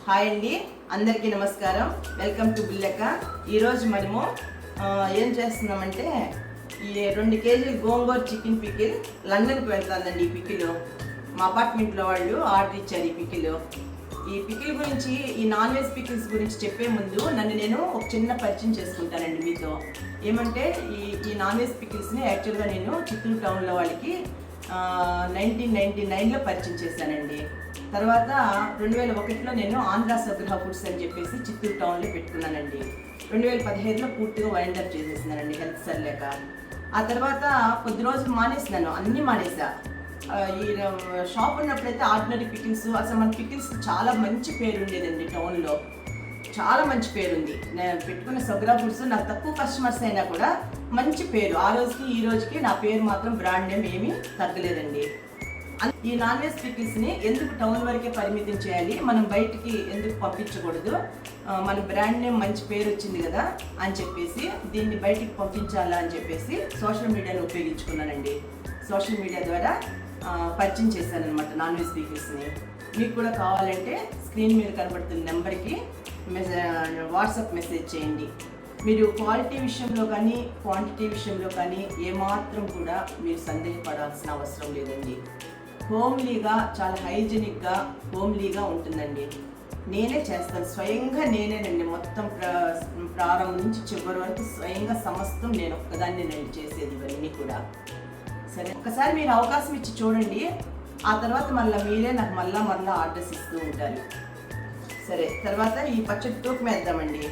Hi అండి, అందరికీ నమస్కారం. Welcome to బుల్లెక్క. ఈరోజు మనము ఏం చేస్తున్నామంటే ఈ 2 కేజీలు గోంగూర చికెన్ పికిల్ లండన్కి వెళ్తుందండి. ఈ పికిల్ మా అపార్ట్మెంట్లో వాళ్ళు ఆర్డర్ ఇచ్చారు. ఈ పికిల్ గురించి, ఈ నాన్ వెజ్ పికిల్స్ గురించి చెప్పే ముందు నేను ఒక చిన్న పరిచయం చేసుకుంటానండి మీతో. ఏమంటే ఈ నాన్ వెజ్ పికిల్స్ని యాక్చువల్గా నేను చిత్తూరు టౌన్లో వాళ్ళకి 1999లో పరిచయం చేశానండి. తర్వాత 2001లో నేను ఆంధ్ర సగ్రహ ఫుడ్స్ అని చెప్పేసి చిత్తూరు టౌన్లో పెట్టుకున్నానండి. 2015లో పూర్తిగా వైండప్ చేసేసినానండి హెల్త్ సరిలేక. ఆ తర్వాత కొద్ది రోజులు మానేసినాను, అన్నీ మానేసా. ఈ షాప్ ఉన్నప్పుడైతే ఆర్డినరీ పికిల్స్, అసలు మన పికిల్స్ చాలా మంచి పేరు ఉండేదండి టౌన్లో, చాలా మంచి పేరుంది. నేను పెట్టుకున్న సగ్రా ఫుడ్స్ నాకు తక్కువ కస్టమర్స్ అయినా కూడా మంచి పేరు. ఆ రోజుకి ఈ రోజుకి నా పేరు మాత్రం బ్రాండ్ నేమ్ ఏమీ తగ్గలేదండి. ఈ నాన్ వెజ్ పికిల్స్ని ఎందుకు టౌన్ వరకే పరిమితం చేయాలి, మనం బయటికి ఎందుకు పంపించకూడదు, మన బ్రాండ్ నేమ్ మంచి పేరు వచ్చింది కదా అని చెప్పేసి దీన్ని బయటికి పంపించాలా అని చెప్పేసి సోషల్ మీడియాను ఉపయోగించుకున్నానండి. సోషల్ మీడియా ద్వారా పరిచయం చేశాను అనమాట నాన్ వెజ్ పికిల్స్ని. మీకు కూడా కావాలంటే స్క్రీన్ మీద కనబడుతున్న నెంబర్కి వాట్సాప్ మెసేజ్ చేయండి. మీరు క్వాలిటీ విషయంలో కానీ క్వాంటిటీ విషయంలో కానీ ఏమాత్రం కూడా మీరు సందేహపడాల్సిన అవసరం లేదండి. హోమ్లీగా, చాలా హైజీనిక్గా, హోమ్లీగా ఉంటుందండి. నేనే చేస్తాను, స్వయంగా నేనేనండి. మొత్తం ప్రారంభం నుంచి చివరి వరకు స్వయంగా సమస్తం నేను ఒక్కదాన్ని చేసేది ఇవన్నీ కూడా. సరే, ఒకసారి మీరు అవకాశం ఇచ్చి చూడండి. ఆ తర్వాత మీరే నాకు మళ్ళా ఆర్డర్స్ ఇస్తూ ఉంటారు. సరే, తర్వాత ఈ పచ్చడి తూకం వేద్దామండి.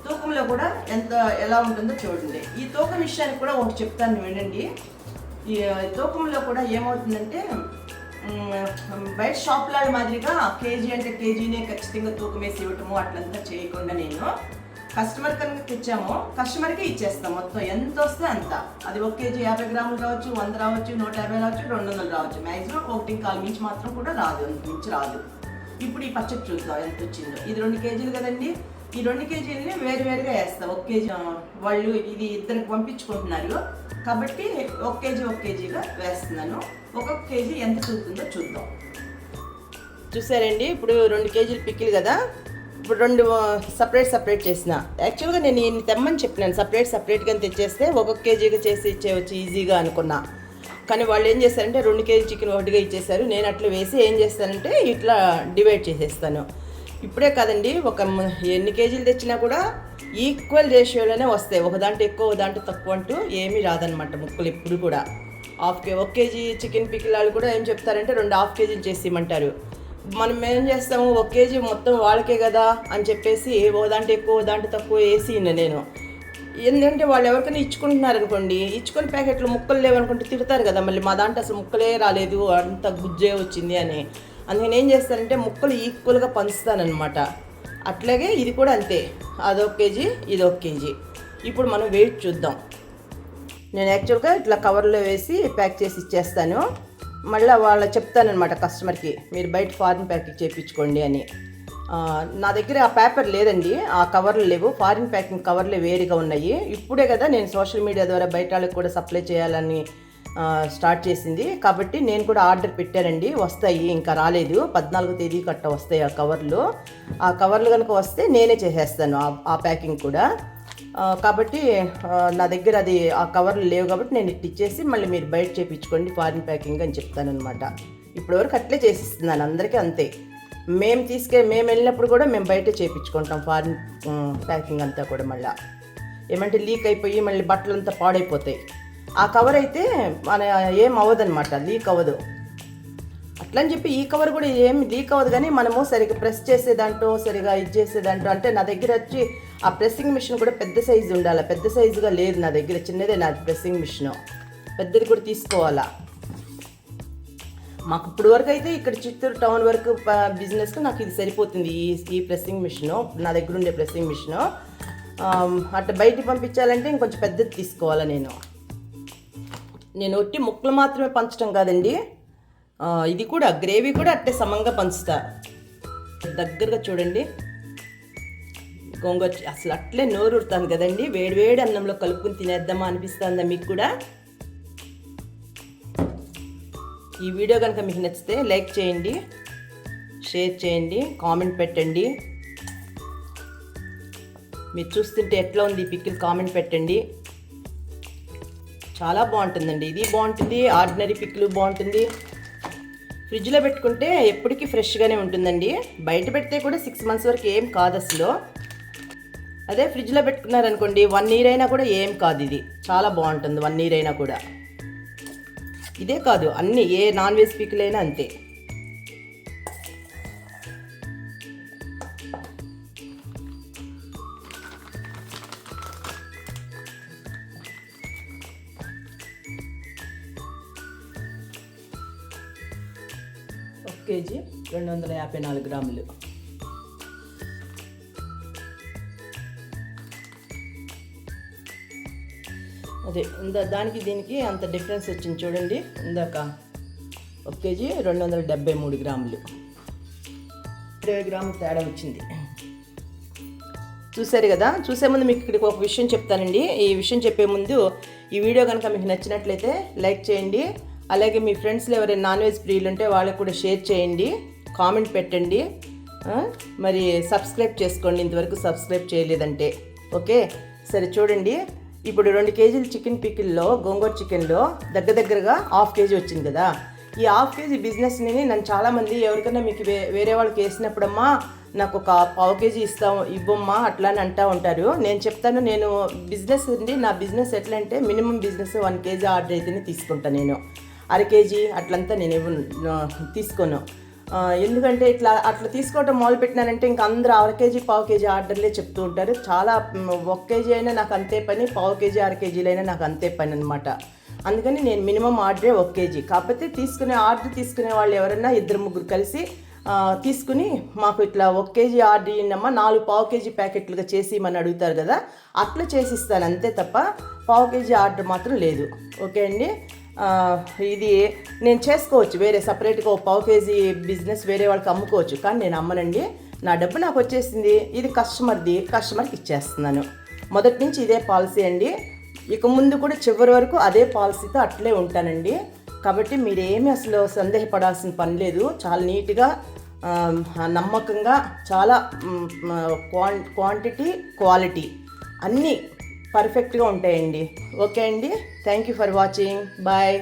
తూకంలో కూడా ఎలా ఉంటుందో చూడండి. ఈ తూకం విషయానికి కూడా ఒకటి చెప్తాను వినండి. ఈ తూకంలో కూడా ఏమవుతుందంటే, బయట షాప్ లాగా మాదిరిగా కేజీ అంటే కేజీనే ఖచ్చితంగా తూకం వేసి ఇవ్వటము అట్లంతా చేయకుండా నేను కస్టమర్ కనుక తెచ్చామో కస్టమర్కే ఇచ్చేస్తాం. మొత్తం ఎంత వస్తే అంత. అది 1 కేజీ 50 గ్రాములు రావచ్చు, 100 రావచ్చు, 150 రావచ్చు, 200 రావచ్చు. మ్యాక్సిమం 1.25 మించి మాత్రం కూడా రాదు, అంత మించి రాదు. ఇప్పుడు ఈ పచ్చడి చూద్దాం ఎంత వచ్చిందో. ఇది 2 కేజీలు కదండి. ఈ 2 కేజీలని వేరువేరుగా వేస్తాం. 1 కేజీ వాళ్ళు ఇది ఇద్దరికి పంపించుకుంటున్నారు కాబట్టి 1 కేజీగా వేస్తున్నాను. 1 కేజీ ఎంత చూస్తుందో చూద్దాం. చూసారండి, ఇప్పుడు 2 కేజీలు పికిల్ కదా. ఇప్పుడు 2 సపరేట్ చేసిన. యాక్చువల్గా నేను ఇన్ని తెమ్మని చెప్పినాను, సపరేట్గా తెచ్చేస్తే 1 కేజీగా చేసి ఇచ్చేవచ్చు ఈజీగా అనుకున్నా. కానీ వాళ్ళు ఏం చేస్తారంటే 2 కేజీ చికెన్ ఒకటిగా ఇచ్చేసారు. నేను అట్లా వేసి ఏం చేస్తానంటే ఇట్లా డివైడ్ చేసేస్తాను. ఇప్పుడే కాదండి, ఎన్ని కేజీలు తెచ్చినా కూడా ఈక్వల్ రేషియోలోనే వస్తాయి. ఒక దాంట్లో ఎక్కువ, ఒక దాంట్లో తక్కువ అంటూ ఏమీ రాదనమాట ముక్కలు ఎప్పుడు కూడా. 1 కేజీ చికెన్ పికిల్ వాళ్ళు కూడా ఏం చెప్తారంటే 2 హాఫ్ కేజీలు చేసి ఇవ్వమంటారు. మనం ఏం చేస్తాము, 1 కేజీ మొత్తం వాళ్ళకే కదా అని చెప్పేసి ఓ దాంట్లో ఎక్కువ, ఓ దాంట్లో తక్కువ వేసి నేను. ఎందుకంటే వాళ్ళు ఎవరికైనా ఇచ్చుకుంటున్నారు అనుకోండి, ఇచ్చుకొని ప్యాకెట్లు ముక్కలు లేవనుకుంటే తిడతారు కదా, మళ్ళీ మా దాంట్లో అసలు ముక్కలే రాలేదు, అంత గుజ్జే వచ్చింది అని. అందుకని ఏం చేస్తానంటే ముక్కలు ఈక్వల్గా పంచుతానమాట. అట్లాగే ఇది కూడా అంతే. అది 1 కేజీ, ఇది 1 కేజీ. ఇప్పుడు మనం వెయిట్ చూద్దాం. నేను యాక్చువల్గా ఇట్లా కవర్లో వేసి ప్యాక్ చేసి ఇచ్చేస్తాను. మళ్ళీ చెప్తానమాట కస్టమర్కి, మీరు బయట ఫారిన్ ప్యాకింగ్ చేయించుకోండి అని. నా దగ్గర ఆ పేపర్ లేదండి, ఆ కవర్లు లేవు. ఫారిన్ ప్యాకింగ్ కవర్లే వేరుగా ఉన్నాయి. ఇప్పుడే కదా నేను సోషల్ మీడియా ద్వారా బయట వాళ్ళకి కూడా సప్లై చేయాలని స్టార్ట్ చేసింది. కాబట్టి నేను కూడా ఆర్డర్ పెట్టానండి, వస్తాయి. ఇంకా రాలేదు, 14వ తేదీ కట్ట వస్తాయి ఆ కవర్లు. ఆ కవర్లు కనుక వస్తే నేనే చేసేస్తాను ఆ ప్యాకింగ్ కూడా. కాబట్టి నా దగ్గర అది ఆ కవర్లు లేవు కాబట్టి నేను ఇటు ఇచ్చేసి మళ్ళీ మీరు బయట చేయించుకోండి ఫారిన్ ప్యాకింగ్ అని చెప్తానమాట. ఇప్పటివరకు అట్లే చేసిస్తున్నాను అందరికీ, అంతే. మేము వెళ్ళినప్పుడు కూడా మేము బయటే చేయించుకుంటాం ఫారిన్ ప్యాకింగ్ అంతా కూడా. మళ్ళీ ఏమంటే లీక్ అయిపోయి మళ్ళీ బట్టలంతా పాడైపోతాయి. ఆ కవర్ అయితే ఏం అవ్వదనమాట, లీక్ అవ్వదు. అట్లని చెప్పి ఈ కవర్ కూడా ఏం లీక్ అవ్వదు. కానీ మనము సరిగ్గా ప్రెస్ చేసేదాంట్లో, సరిగా ఇది చేసేదాంట్లో, అంటే నా దగ్గర వచ్చి ఆ ప్రెస్సింగ్ మిషన్ కూడా పెద్ద సైజు ఉండాలి. పెద్ద సైజుగా లేదు నా దగ్గర, చిన్నదే నా ప్రెస్సింగ్ మిషన్. పెద్దది కూడా తీసుకోవాలా. మాకు ఇప్పుడు వరకు అయితే ఇక్కడ చిత్తూరు టౌన్ వరకు బిజినెస్కి నాకు ఇది సరిపోతుంది, ఈ ప్రెస్సింగ్ మిషను, నా దగ్గర ఉండే ప్రెస్సింగ్ మిషను. అట్లా బయటికి పంపించాలంటే ఇంకొంచెం పెద్దది తీసుకోవాలా. నేను ఒట్టి ముక్కలు మాత్రమే పంచడం కాదండి, ఇది కూడా గ్రేవీ కూడా అట్టే సమంగా పంచుతా. దగ్గరగా చూడండి, గోంగూర అసలు అట్లే నోరుతాను కదండి. వేడివేడి అన్నంలో కలుపుకుని తినేద్దామా అనిపిస్తుందా మీకు కూడా? ఈ వీడియో కనుక మీకు నచ్చితే లైక్ చేయండి, షేర్ చేయండి, కామెంట్ పెట్టండి. మీరు చూస్తుంటే ఎట్లా ఉంది ఈ పికిల్ కామెంట్ పెట్టండి. చాలా బాగుంటుందండి. ఇది బాగుంటుంది, ఆర్డినరీ పికిల్ బాగుంటుంది. ఫ్రిడ్జ్లో పెట్టుకుంటే ఎప్పటికీ ఫ్రెష్గానే ఉంటుందండి. బయట పెడితే కూడా 6 months వరకు ఏం కాదు అసలు. అదే ఫ్రిడ్జ్లో పెట్టుకున్నారనుకోండి 1 year అయినా కూడా ఏం కాదు. ఇది చాలా బాగుంటుంది 1 year అయినా కూడా. ఇదే కాదు, అన్నీ ఏ నాన్ వెజ్ పికిల్ అయినా అంతే. కేజీ 254 గ్రాములు. అదే దానికి దీనికి అంత డిఫరెన్స్ వచ్చింది చూడండి. ఇందాక 1 కేజీ 273 గ్రాములు, 20 గ్రాములు తేడా వచ్చింది. చూసారు కదా. చూసే ముందు మీకు ఇక్కడికి ఒక విషయం చెప్తానండి. ఈ విషయం చెప్పే ముందు ఈ వీడియో కనుక మీకు నచ్చినట్లయితే లైక్ చేయండి. అలాగే మీ ఫ్రెండ్స్లో ఎవరైనా నాన్ వెజ్ ప్రియులు ఉంటే వాళ్ళకి కూడా షేర్ చేయండి, కామెంట్ పెట్టండి. మరి సబ్స్క్రైబ్ చేసుకోండి ఇంతవరకు సబ్స్క్రైబ్ చేయలేదంటే. ఓకే, సరే చూడండి. ఇప్పుడు 2 కేజీల చికెన్ పికిల్లో, గోంగూర చికెన్లో దగ్గరగా 1/2 కేజీ వచ్చింది కదా. ఈ 1/2 కేజీ బిజినెస్ని నన్ను చాలామంది ఎవరికైనా మీకు వేరే వాళ్ళకి వేసినప్పుడమ్మా నాకు ఒక 1/2 కేజీ ఇవ్వమ్మా అట్లా అని అంటూ ఉంటారు. నేను చెప్తాను, నేను బిజినెస్ అండి, నా బిజినెస్ ఎట్లా అంటే మినిమం బిజినెస్ 1 కేజీ ఆర్డర్ అయితేనే తీసుకుంటాను. నేను 1/2 కేజీ అట్లంతా నేను తీసుకోను. ఎందుకంటే అట్లా తీసుకోవటం మొదలుపెట్టినానంటే ఇంక అందరూ 1/2 కేజీ 1/2 కేజీ ఆర్డర్లే చెప్తూ ఉంటారు. చాలా 1 కేజీ అయినా నాకు అంతే పని, 1/2 కేజీ 1/2 కేజీలైనా నాకు అంతే పని అనమాట. అందుకని నేను మినిమం ఆర్డరే 1 కేజీ. కాకపోతే ఆర్డర్ తీసుకునే వాళ్ళు ఎవరైనా 2-3 కలిసి తీసుకుని మాకు ఇట్లా 1 కేజీ ఆర్డర్ ఇయ్యండమ్మా 4 1/2 కేజీ ప్యాకెట్లుగా చేసి ఇమ్మని అడుగుతారు కదా, అట్లా చేసిస్తాను అంతే తప్ప 1/2 కేజీ ఆర్డర్ మాత్రం లేదు. ఓకే అండి. ఇది నేను చేసుకోవచ్చు, వేరే సపరేట్గా 1/2 కేజీ బిజినెస్ వేరే వాళ్ళకి అమ్ముకోవచ్చు, కానీ నేను అమ్మనండి. నా డబ్బు నాకు వచ్చేసింది, ఇది కస్టమర్కి ఇచ్చేస్తున్నాను. మొదటి నుంచి ఇదే పాలసీ అండి. ఇక ముందు కూడా చివరి వరకు అదే పాలసీతో అట్లే ఉంటానండి. కాబట్టి మీరేమీ అసలు సందేహపడాల్సిన పని లేదు. చాలా నీట్గా, నమ్మకంగా, చాలా క్వాంటిటీ క్వాలిటీ అన్నీ పర్ఫెక్ట్గా ఉంటాయండి. ఓకే అండి, thank you for watching. Bye.